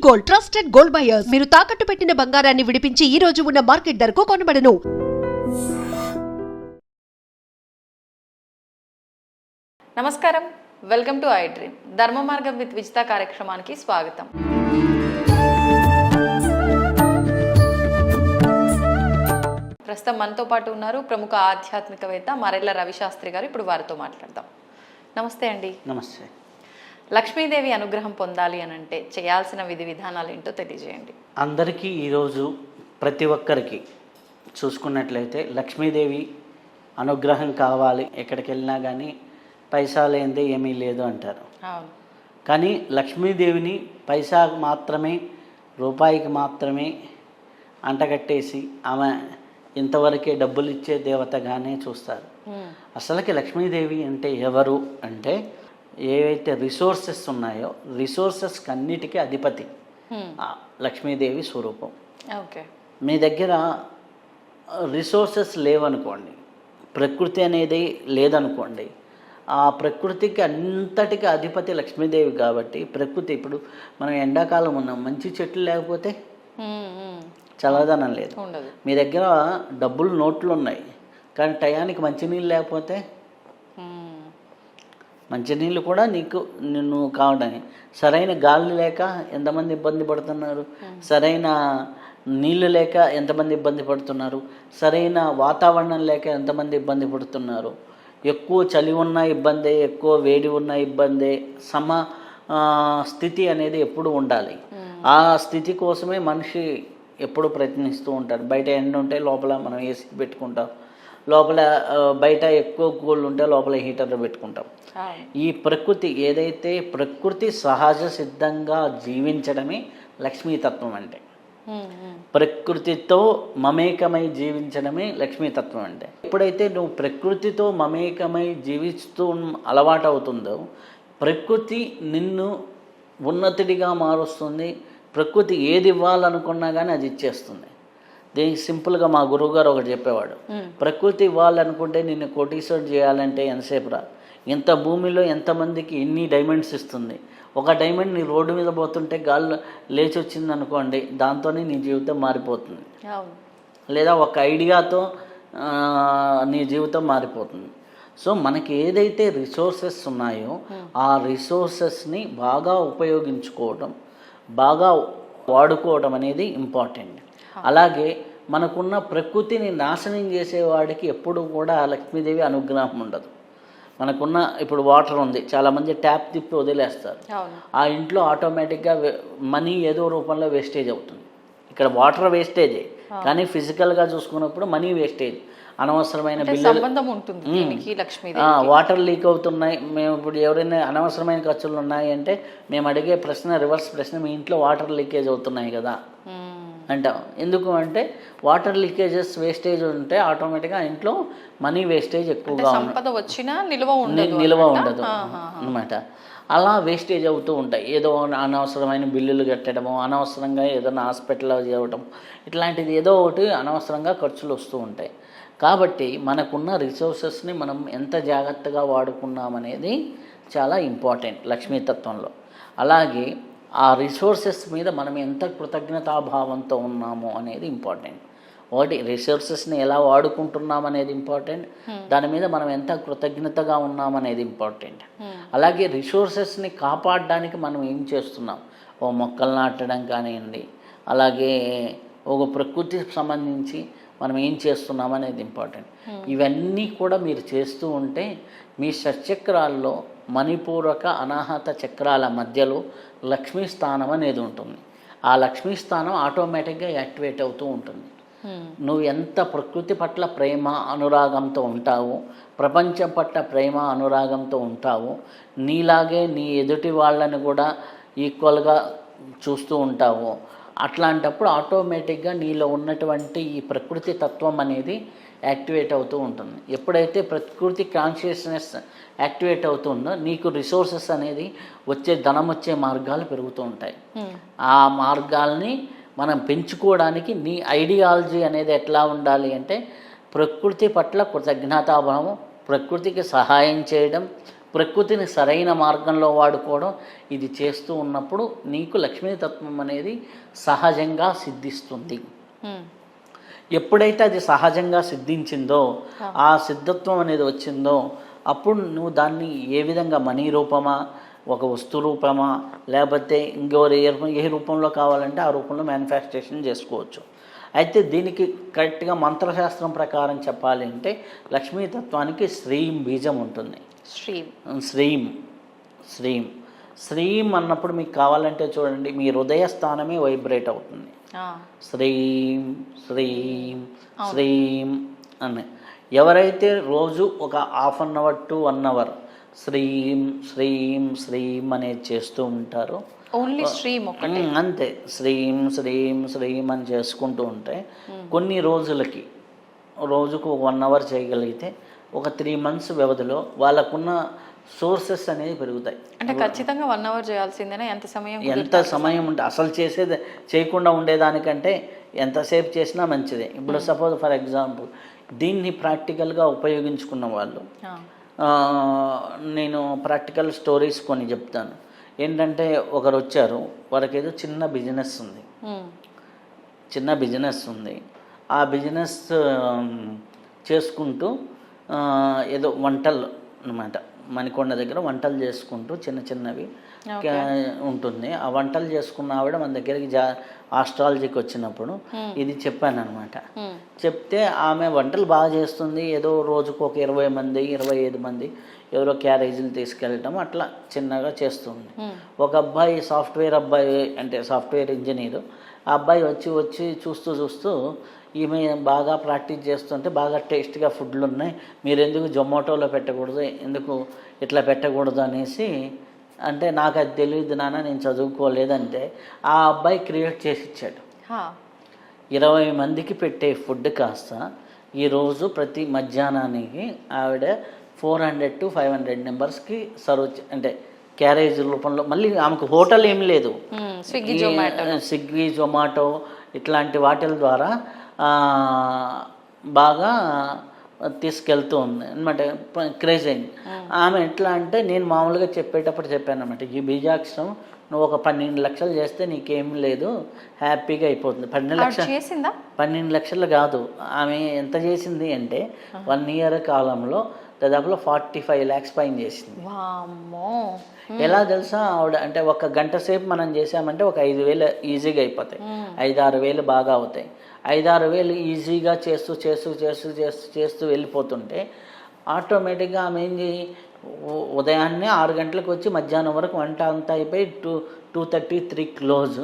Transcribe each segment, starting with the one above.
Gold, trusted gold buyers. మీరు తాకట్టు పెట్టిన బంగారాన్ని విడిపించి ఈ రోజు ఉన్న మార్కెట్ ధరకు కొనబడను. నమస్కారం, వెల్కమ్ టు ఐ డ్రీమ్. ధర్మ మార్గం విత్ విజిత కార్యక్రమానికి స్వాగతం. ప్రస్తుతం మనతో పాటు ఉన్నారు ప్రముఖ ఆధ్యాత్మికవేత్త మరెళ్ళ రవిశాస్త్రి గారు. ఇప్పుడు వారితో మాట్లాడదాం. నమస్తే అండి. నమస్తే. లక్ష్మీదేవి అనుగ్రహం పొందాలి అని అంటే చేయాల్సిన విధి విధానాలు ఏంటో తెలియజేయండి. అందరికీ ఈరోజు ప్రతి ఒక్కరికి చూసుకున్నట్లయితే లక్ష్మీదేవి అనుగ్రహం కావాలి, ఎక్కడికి వెళ్ళినా కానీ పైసా లేనిదే ఏమీ లేదు అంటారు. అవును. కానీ లక్ష్మీదేవిని పైసాకు మాత్రమే, రూపాయికి మాత్రమే అంటగట్టేసి ఆమె ఇంతవరకే డబ్బులు ఇచ్చే దేవతగానే చూస్తారు. అసలుకి లక్ష్మీదేవి అంటే ఎవరు అంటే ఏవైతే రిసోర్సెస్ ఉన్నాయో రిసోర్సెస్కి అన్నిటికీ అధిపతి లక్ష్మీదేవి స్వరూపం. ఓకే. మీ దగ్గర రిసోర్సెస్ లేవనుకోండి, ప్రకృతి అనేది లేదనుకోండి, ఆ ప్రకృతికి అంతటికి అధిపతి లక్ష్మీదేవి కాబట్టి ప్రకృతి, ఇప్పుడు మనం ఎండాకాలం ఉన్నాం, మంచి చెట్లు లేకపోతే చల్లదనం లేదు. మీ దగ్గర డబ్బులు నోట్లు ఉన్నాయి కానీ టయానికి మంచినీళ్ళు లేకపోతే మంచినీళ్ళు కూడా నిన్ను కావడానికి, సరైన గాలి లేక ఎంతమంది ఇబ్బంది పడుతున్నారు, సరైన నీళ్ళు లేక ఎంతమంది ఇబ్బంది పడుతున్నారు, సరైన వాతావరణం లేక ఎంతమంది ఇబ్బంది పడుతున్నారు. ఎక్కువ చలి ఉన్న ఇబ్బందే, ఎక్కువ వేడి ఉన్న ఇబ్బందే. స్థితి అనేది ఎప్పుడు ఉండాలి. ఆ స్థితి కోసమే మనిషి ఎప్పుడు ప్రయత్నిస్తూ ఉంటాడు. బయట ఎండ ఉంటే లోపల మనం ఏసీ పెట్టుకుంటాం, లోపల బయట ఎక్కువ కూల్ ఉంటే లోపల హీటర్లు పెట్టుకుంటాం. ఈ ప్రకృతి ఏదైతే ప్రకృతి సహజ సిద్ధంగా జీవించడమే లక్ష్మీతత్వం అంటే. ప్రకృతితో మమేకమై జీవించడమే లక్ష్మీతత్వం అంటే. ఎప్పుడైతే నువ్వు ప్రకృతితో మమేకమై జీవిస్తూ అలవాటు అవుతుందో ప్రకృతి నిన్ను ఉన్నతుడిగా మారుస్తుంది. ప్రకృతి ఏది ఇవ్వాలనుకున్నా కానీ అది ఇచ్చేస్తుంది. దీనికి సింపుల్గా మా గురువుగారు ఒకటి చెప్పేవాడు, ప్రకృతి ఇవ్వాలనుకుంటే నిన్ను కోటీశ్వరుడు చేయాలంటే ఎంతసేపు రా, ఇంత భూమిలో ఎంతమందికి ఎన్ని డైమండ్స్ ఇస్తుంది. ఒక డైమండ్ నీ రోడ్డు మీద పోతుంటే గాల్లో లేచి వచ్చింది అనుకోండి, దాంతోనే నీ జీవితం మారిపోతుంది. లేదా ఒక ఐడియాతో నీ జీవితం మారిపోతుంది. సో మనకి ఏదైతే రిసోర్సెస్ ఉన్నాయో ఆ రిసోర్సెస్ని బాగా ఉపయోగించుకోవడం, బాగా వాడుకోవడం అనేది ఇంపార్టెంట్. అలాగే మనకున్న ప్రకృతిని నాశనం చేసేవాడికి ఎప్పుడు కూడా లక్ష్మీదేవి అనుగ్రహం ఉండదు. మనకున్న ఇప్పుడు వాటర్ ఉంది, చాలామంది ట్యాప్ తిప్పి వదిలేస్తారు. ఆ ఇంట్లో ఆటోమేటిక్గా మనీ ఏదో రూపంలో వేస్టేజ్ అవుతుంది. ఇక్కడ వాటర్ వేస్టేజే కానీ ఫిజికల్గా చూసుకున్నప్పుడు మనీ వేస్టేజ్, అనవసరమైన బిల్లులు, వాటర్ లీక్ అవుతున్నాయి. మేము ఇప్పుడు ఎవరైనా అనవసరమైన ఖర్చులు ఉన్నాయి అంటే మేము అడిగే ప్రశ్న రివర్స్ ప్రశ్న, మీ ఇంట్లో వాటర్ లీకేజ్ అవుతున్నాయి కదా అంటాం. ఎందుకు అంటే వాటర్ లీకేజెస్ వేస్టేజ్ ఉంటే ఆటోమేటిక్గా ఇంట్లో మనీ వేస్టేజ్ ఎక్కువగా నిల్వ ఉండదు అనమాట. అలా వేస్టేజ్ అవుతూ ఉంటాయి. ఏదో అనవసరమైన బిల్లులు కట్టడము, అనవసరంగా ఏదైనా హాస్పిటల్లో చేయడం, ఇట్లాంటిది ఏదో ఒకటి అనవసరంగా ఖర్చులు వస్తూ ఉంటాయి. కాబట్టి మనకున్న రిసోర్సెస్ని మనం ఎంత జాగ్రత్తగా వాడుకున్నామనేది చాలా ఇంపార్టెంట్ లక్ష్మీతత్వంలో. అలాగే ఆ రిసోర్సెస్ మీద మనం ఎంత కృతజ్ఞతాభావంతో ఉన్నాము అనేది ఇంపార్టెంట్. ఒకటి రిసోర్సెస్ని ఎలా వాడుకుంటున్నామనేది ఇంపార్టెంట్, దాని మీద మనం ఎంత కృతజ్ఞతగా ఉన్నామనేది ఇంపార్టెంట్. అలాగే రిసోర్సెస్ని కాపాడడానికి మనం ఏం చేస్తున్నాం, ఓ మొక్కలు నాటడం కానివ్వండి, అలాగే ఒక ప్రకృతికి సంబంధించి మనం ఏం చేస్తున్నాం అనేది ఇంపార్టెంట్. ఇవన్నీ కూడా మీరు చేస్తూ ఉంటే మీ షట్చక్రాల్లో మణిపూరక అనాహత చక్రాల మధ్యలో లక్ష్మీ స్థానం అనేది ఉంటుంది. ఆ లక్ష్మీ స్థానం ఆటోమేటిక్గా యాక్టివేట్ అవుతూ ఉంటుంది. నువ్వు ఎంత ప్రకృతి పట్ల ప్రేమ అనురాగంతో ఉంటావో, ప్రపంచం పట్ల ప్రేమ అనురాగంతో ఉంటావో, నీలాగే నీ ఎదుటి వాళ్ళని కూడా ఈక్వల్గా చూస్తూ ఉంటావో, అట్లాంటప్పుడు ఆటోమేటిక్గా నీలో ఉన్నటువంటి ఈ ప్రకృతి తత్వం అనేది యాక్టివేట్ అవుతూ ఉంటుంది. ఎప్పుడైతే ప్రకృతి కాన్షియస్నెస్ యాక్టివేట్ అవుతుందో నీకు రిసోర్సెస్ అనేది వచ్చే, ధనం వచ్చే మార్గాలు పెరుగుతూ ఉంటాయి. ఆ మార్గాల్ని మనం పెంచుకోవడానికి నీ ఐడియాలజీ అనేది ఎట్లా ఉండాలి అంటే ప్రకృతి పట్ల కృతజ్ఞతాభావం, ప్రకృతికి సహాయం చేయడం, ప్రకృతిని సరైన మార్గంలో వాడుకోవడం ఇది చేస్తూ ఉన్నప్పుడు నీకు లక్ష్మీతత్వం అనేది సహజంగా సిద్ధిస్తుంది. ఎప్పుడైతే అది సహజంగా సిద్ధించిందో, ఆ సిద్ధత్వం అనేది వచ్చిందో, అప్పుడు నువ్వు దాన్ని ఏ విధంగా మనీ రూపమా, ఒక వస్తు రూపమా, లేకపోతే ఇంకో ఏ రూపంలో కావాలంటే ఆ రూపంలో మ్యానుఫ్యాక్చరేషన్ చేసుకోవచ్చు. అయితే దీనికి కరెక్ట్గా మంత్రశాస్త్రం ప్రకారం చెప్పాలి అంటే లక్ష్మీతత్వానికి శ్రీం బీజం ఉంటుంది. శ్రీం అన్నప్పుడు మీకు కావాలంటే చూడండి, మీ హృదయ స్థానమే వైబ్రేట్ అవుతుంది. శ్రీం శ్రీం శ్రీం అని ఎవరైతే రోజు ఒక half an hour to 1 hour శ్రీం శ్రీం శ్రీం అనేది చేస్తూ ఉంటారో, ఓన్లీ శ్రీం ఒకటే, అంతే, శ్రీం శ్రీం శ్రీం అని చేసుకుంటూ ఉంటే కొన్ని రోజులకి, రోజుకు 1 అవర్ చేయగలిగితే ఒక 3 months వ్యవధిలో వాళ్ళకున్న సోర్సెస్ అనేది పెరుగుతాయి. అంటే ఖచ్చితంగా 1 అవర్ చేయాల్సిందేనా? ఎంత సమయం ఉంటే అసలు చేయకుండా ఉండేదానికంటే ఎంతసేపు చేసినా మంచిదే. ఇప్పుడు సపోజ్ ఫర్ ఎగ్జాంపుల్ దీన్ని ప్రాక్టికల్గా ఉపయోగించుకున్న వాళ్ళు, నేను ప్రాక్టికల్ స్టోరీస్ కొన్ని చెప్తాను. ఏంటంటే ఒకరు వచ్చారు, వారికి ఏదో చిన్న బిజినెస్ ఉంది. ఆ బిజినెస్ చేసుకుంటూ ఏదో వంటలు అన్నమాట, మణికొండ దగ్గర వంటలు చేసుకుంటూ చిన్నవి ఉంటుంది. ఆ వంటలు చేసుకున్న ఆవిడ మన దగ్గరికి ఆస్ట్రాలజీకి వచ్చినప్పుడు ఇది చెప్పాను అనమాట. చెప్తే ఆమె వంటలు బాగా చేస్తుంది, ఏదో రోజుకు ఒక 20 మంది 25 మంది ఎవరో క్యారేజీలు తీసుకెళ్ళటం అట్లా చిన్నగా చేస్తుంది. ఒక అబ్బాయి సాఫ్ట్వేర్ ఇంజనీరు, ఆ అబ్బాయి వచ్చి చూస్తూ ఈమె బాగా ప్రాక్టీస్ చేస్తుంటే బాగా టేస్ట్గా ఫుడ్లు ఉన్నాయి, మీరు ఎందుకు జొమాటోలో పెట్టకూడదు, ఎందుకు ఇట్లా పెట్టకూడదు అనేసి అంటే, నాకు అది తెలియదు నాన్న, నేను చదువుకోలేదంటే ఆ అబ్బాయి క్రియేట్ చేసి ఇచ్చాడు. 20 మందికి పెట్టే ఫుడ్ కాస్త ఈరోజు ప్రతి మధ్యాహ్నానికి ఆవిడ 400 to 500 మెంబర్స్కి సర్వ్, అంటే క్యారేజ్ రూపంలో. మళ్ళీ ఆమెకు హోటల్ ఏం లేదు, స్విగ్గీ జొమాటో ఇట్లాంటి వాటిల ద్వారా బాగా తీసుకెళ్తూ ఉంది అనమాట. క్రేజ్ అయింది. ఆమె ఎట్లా అంటే, నేను మామూలుగా చెప్పేటప్పుడు చెప్పాను అనమాట, ఈ బీజాక్షరం నువ్వు ఒక 12 లక్షలు చేస్తే నీకేం లేదు, హ్యాపీగా అయిపోతుంది. 12 లక్షలు కాదు, ఆమె ఎంత చేసింది అంటే 1 year కాలంలో దాదాపులో 45 lakhs పైన చేసింది. ఎలా తెలుసా ఆవిడ అంటే, 1 గంట సేపు మనం చేసామంటే ఒక 5,000 ఈజీగా అయిపోతాయి, 5-6 వేలు బాగా అవుతాయి. 5-6 వేలు ఈజీగా చేస్తూ వెళ్ళిపోతుంటే ఆటోమేటిక్గా ఆమె ఏంది, ఉదయాన్నే 6 గంటలకు వచ్చి మధ్యాహ్నం వరకు వంట అంతా అయిపోయి 2:30-3 క్లోజ్,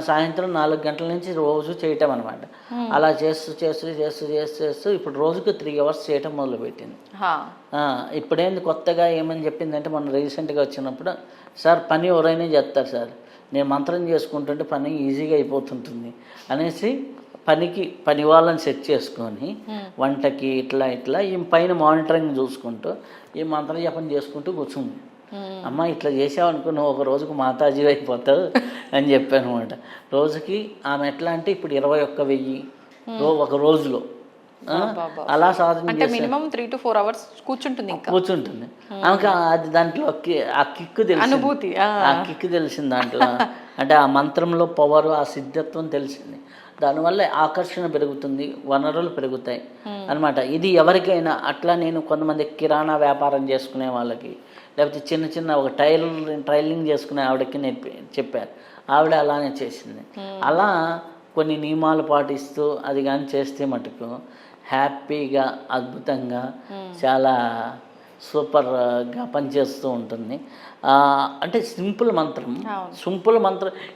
సాయంత్రం 4 గంటల నుంచి రోజు చేయటం అనమాట. అలా చేస్తూ ఇప్పుడు రోజుకు 3 hours చేయటం మొదలుపెట్టింది. ఇప్పుడేంది కొత్తగా ఏమని చెప్పిందంటే, మొన్న రీసెంట్గా వచ్చినప్పుడు, సార్ పని ఎవరైనా చేస్తారు సార్, నేను మంత్రం చేసుకుంటుంటే పని ఈజీగా అయిపోతుంటుంది అనేసి పని వాళ్ళని సెట్ చేసుకొని వంటకి ఇట్లా ఈ పైన మానిటరింగ్ చూసుకుంటూ ఈ మంత్ర జపం చేసుకుంటూ కూర్చుంది. అమ్మ ఇట్లా చేసావనుకో నువ్వు ఒక రోజుకు మాతాజీ అయిపోతావు అని చెప్పాను అనమాట. రోజుకి ఆమె ఎట్లా అంటే ఇప్పుడు 21,000 ఒక రోజులో అలా సాధన మినిమం 3 to 4 hours కూర్చుంటుంది. ఆమెకు అది దాంట్లో ఆ కిక్కు తెలిసింది, ఆ కిక్కు తెలిసింది దాంట్లో. అంటే ఆ మంత్రంలో పవర్, ఆ సిద్ధత్వం తెలిసింది. దానివల్ల ఆకర్షణ పెరుగుతుంది, వనరులు పెరుగుతాయి అనమాట. ఇది ఎవరికైనా అట్లా, నేను కొంతమంది కిరాణా వ్యాపారం చేసుకునే వాళ్ళకి, లేకపోతే చిన్న ఒక టైలరింగ్ చేసుకునే ఆవిడకి చెప్పారు. ఆవిడ అలానే చేసింది. అలా కొన్ని నియమాలు పాటిస్తూ అది కానీ చేస్తే మటుకు హ్యాపీగా, అద్భుతంగా, చాలా సూపర్గా పనిచేస్తూ ఉంటుంది. అంటే సింపుల్ మంత్రం.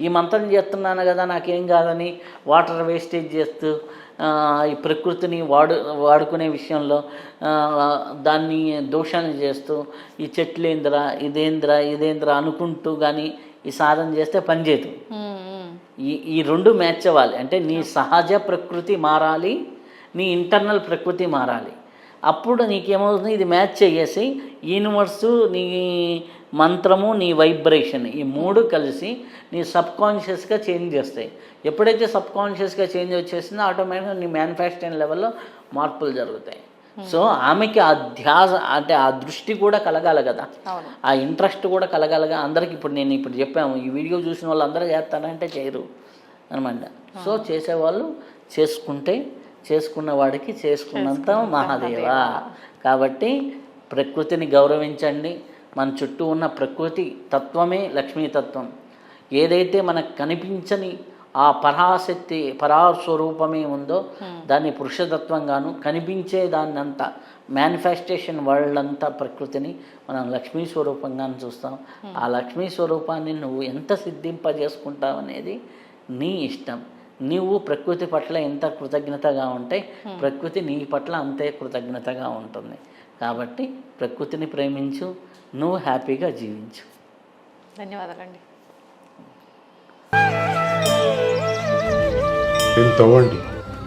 ఈ మంత్రం చేస్తున్నాను కదా నాకేం కాదని వాటర్ వేస్టేజ్ చేస్తూ ఈ ప్రకృతిని వాడుకునే విషయంలో దాన్ని దోషాన్ని చేస్తూ ఈ చెట్లేంద్రా ఇదేంద్రా అనుకుంటూ కానీ ఈ సాధన చేస్తే పనిచేయదు. ఈ 2 మ్యాచ్ అవ్వాలి. అంటే నీ సహజ ప్రకృతి మారాలి, నీ ఇంటర్నల్ ప్రకృతి మారాలి. అప్పుడు నీకేమవుతుంది, ఇది మ్యాచ్ చేసి యూనివర్సు, నీ మంత్రము, నీ వైబ్రేషన్, ఈ 3 కలిసి నీ సబ్కాన్షియస్గా చేంజ్ చేస్తాయి. ఎప్పుడైతే సబ్కాన్షియస్గా చేంజ్ వచ్చేసిందో ఆటోమేటిక్గా నీ మ్యానుఫ్యాక్చరింగ్ లెవెల్లో మార్పులు జరుగుతాయి. సో ఆమెకి ఆ ధ్యాస అంటే ఆ దృష్టి కూడా కలగాలి కదా, అవును. ఆ ఇంట్రెస్ట్ కూడా కలగాలిగా. అందరికి ఇప్పుడు నేను ఇప్పుడు చెప్పాము, ఈ వీడియో చూసిన వాళ్ళు అందరూ చేస్తారంటే చేయరు అనమాట. సో చేసేవాళ్ళు చేసుకుంటే చేసుకున్న వాడికి చేసుకున్నంత మహాదేవా. కాబట్టి ప్రకృతిని గౌరవించండి. మన చుట్టూ ఉన్న ప్రకృతి తత్వమే లక్ష్మీతత్వం. ఏదైతే మనకు కనిపించని ఆ పరాశక్తి పరాస్వరూపమే ఉందో దాన్ని పురుషతత్వంగాను, కనిపించే దాన్ని అంతా మేనిఫెస్టేషన్ వరల్డ్ అంతా ప్రకృతిని మనం లక్ష్మీ స్వరూపంగాను చూస్తాం. ఆ లక్ష్మీ స్వరూపాన్ని నువ్వు ఎంత సిద్ధింపజేసుకుంటావు అనేది నీ ఇష్టం. నీవు ప్రకృతి పట్ల ఎంత కృతజ్ఞతగా ఉంటే ప్రకృతి నీ పట్ల అంతే కృతజ్ఞతగా ఉంటుంది. కాబట్టి ప్రకృతిని ప్రేమించు, నువ్వు హ్యాపీగా జీవించు. ధన్యవాదాలండి. తవ్వండి,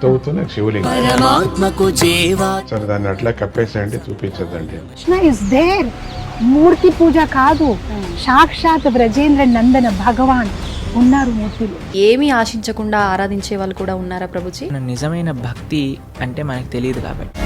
తవ్వుతూనే శివలింగం. సరే దాన్ని అట్లా కప్పేసేయండి, చూపించదండి. Krishna is there. మూర్తి పూజ కాదు, సాక్షాత్ బ్రజేంద్ర నందన భగవాన్ ఉన్నారు మూర్తిలో. ఏమీ ఆశించకుండా ఆరాధించే వాళ్ళు కూడా ఉన్నారా ప్రభుజీ? నిజమైన భక్తి అంటే మనకు తెలియదు కాబట్టి